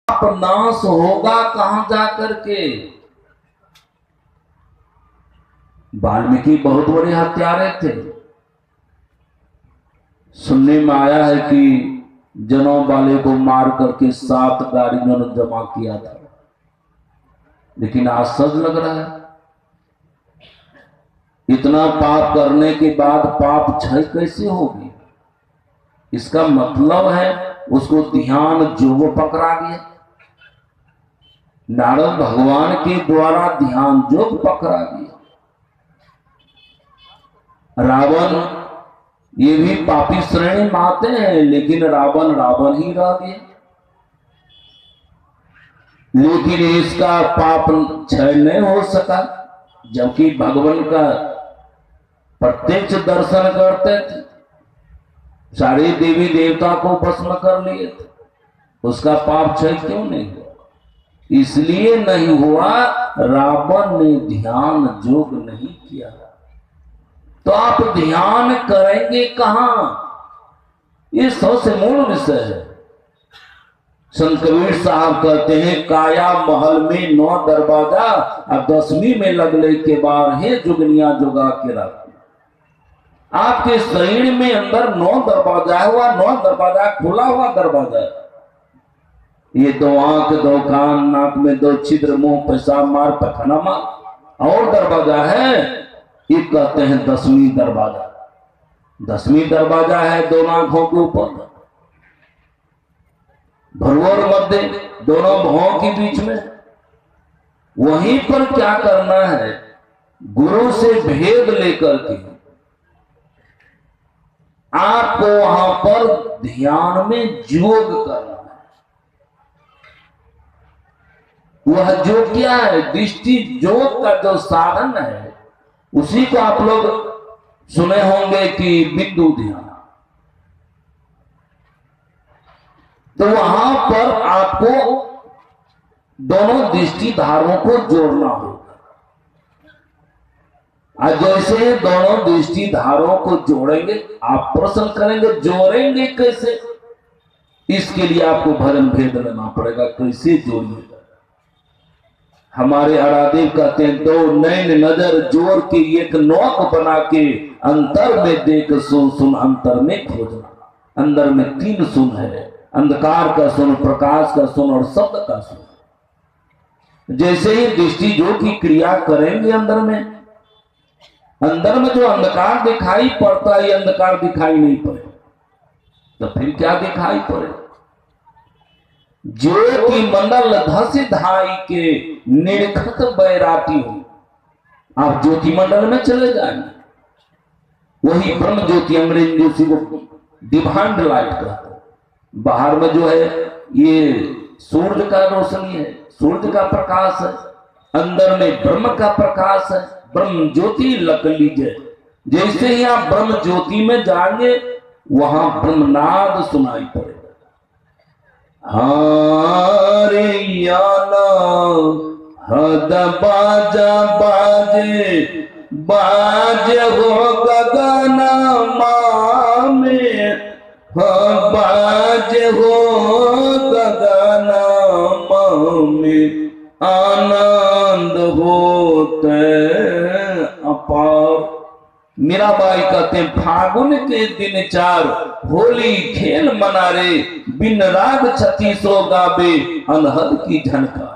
पाप नाश होगा कहां जाकर के। वाल्मीकि बहुत बड़े हत्यारे थे। सुनने में आया है कि जनों वाले को मार करके 7 गाड़ियों ने जमा किया था, लेकिन आश्चर्य लग रहा है इतना पाप करने के बाद पाप क्षय कैसे होगी। इसका मतलब है उसको ध्यान जोग पकड़ा गया। नारद भगवान के द्वारा ध्यान जोग पकड़ा गया। रावण ये भी पापी श्रेणी में आते हैं, लेकिन रावण रावण ही रह गया। लेकिन इसका पाप क्षय नहीं हो सका, जबकि भगवान का प्रत्यक्ष दर्शन करते थे, सारे देवी देवता को भस्म कर लिए थे, उसका पाप क्षय क्यों नहीं हुआ? इसलिए नहीं हुआ, रावण ने ध्यान जोग नहीं किया। तो आप ध्यान करेंगे कहां? ये सबसे मूल विषय है। संत कबीर साहब कहते हैं, काया महल में 9 दरवाजा और 10वीं में लगले के बार है जुगनिया जोगा के रख। आपके शरीर में अंदर 9 दरवाजा हुआ, 9 दरवाजा खुला हुआ दरवाजा है। ये 2 आंख, 2 कान, नाक में 2 छिद्र, मुंह पेशाब मार पखाना मार, और दरवाजा है ये कहते हैं 10वीं दरवाजा। 10वीं दरवाजा है 2 आंखों के ऊपर, भरवर मध्य दोनों भवों के बीच में। वहीं पर क्या करना है? गुरु से भेद लेकर के आपको वहां पर ध्यान में योग करना है। वह जो क्या है? दृष्टि योग का जो साधन है, उसी को आप लोग सुने होंगे कि बिंदु ध्यान। तो वहां पर आपको दोनों दृष्टि धारों को जोड़ना होगा। और जैसे दोनों दृष्टि धारों को जोड़ेंगे, आप प्रश्न करेंगे जोड़ेंगे कैसे? इसके लिए आपको भजन भेद लेना पड़ेगा, कैसे जोड़िएगा। हमारे अरादेव कहते हैं, 2 नैन नजर जोड़ के एक नोक बना के अंतर में देख सुन सुन अंतर में खोजना। अंदर में 3 सुन है, अंधकार का सुन, प्रकाश का सुन और शब्द का सुन। जैसे ही दृष्टि जो की क्रिया करेंगे अंदर में जो अंधकार दिखाई पड़ता है, अंधकार दिखाई नहीं पड़े तो फिर क्या दिखाई पड़े? ज्योति मंडल धस धाई के निर्खत बैराटी हो। आप ज्योति मंडल में चले जाएंगे, वही ब्रह्म ज्योति, अंग्रेजी ज्योति को डिवाइन लाइट कहते हैं। बाहर में जो है ये सूर्य का रोशनी है, सूर्य का प्रकाश है। अंदर में ब्रह्म का प्रकाश है, ब्रह्म ज्योति लग लीजिए। जैसे ही आप ब्रह्म ज्योति में जाएंगे, वहां ब्रह्मनाद सुनाई पड़ेगा। हारे याना हद बाजा बाजे बाजे हो गगना में, बाजे हो गगना में, आनंद होते अपार। मीराबाई कहते हैं, फागुन के दिन 4 होली खेल मना रे, बिन राग छती सो गावे अनहद की झनकार।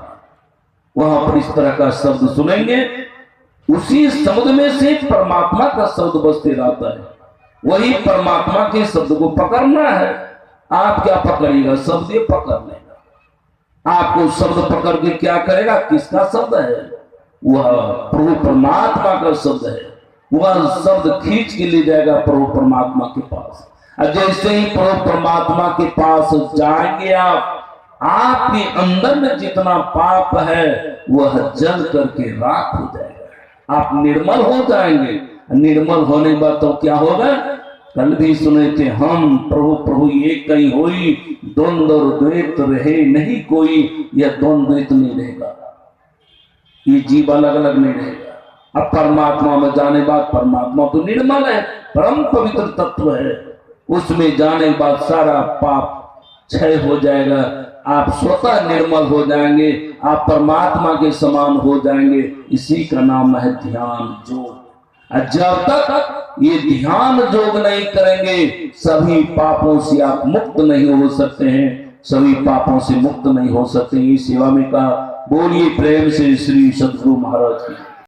वहां पर इस तरह का शब्द सुनेंगे, उसी शब्द में से परमात्मा का शब्द बसते रहता है। वही परमात्मा के शब्द को पकड़ना है। आप क्या पकड़िएगा? शब्द ये पकड़ लेगा। आपको शब्द पकड़ के क्या करेगा? किसका शब्द है? वह प्रभु परमात्मा का शब्द है। वह शब्द खींच के ले जाएगा प्रभु परमात्मा के पास। और जैसे ही प्रभु परमात्मा के पास जाएंगे आप, आपके अंदर में जितना पाप है वह जल करके राख हो जाएगा। आप निर्मल हो जाएंगे। निर्मल होने के बाद तो क्या होगा? कल भी सुने थे हम, प्रभु प्रभु एक कहीं होई, द्वंद्व और द्वैत रहे नहीं कोई। यह द्वंद्व द्वैत नहीं रहेगा, ये जीव अलग अलग नहीं रहेगा। अब परमात्मा में जाने बाद, परमात्मा तो निर्मल है, परम पवित्र तत्व है, उसमें जाने के बाद सारा पाप क्षय हो जाएगा। आप स्वतः निर्मल हो जाएंगे, आप परमात्मा के समान हो जाएंगे। इसी का नाम है ध्यान योग। जब तक ये ध्यान योग नहीं करेंगे सभी पापों से आप मुक्त नहीं हो सकते हैं, सभी पापों से मुक्त नहीं हो सकते। इस सेवा में कहा बोलिए प्रेम से श्री सद्गुरु महाराज की।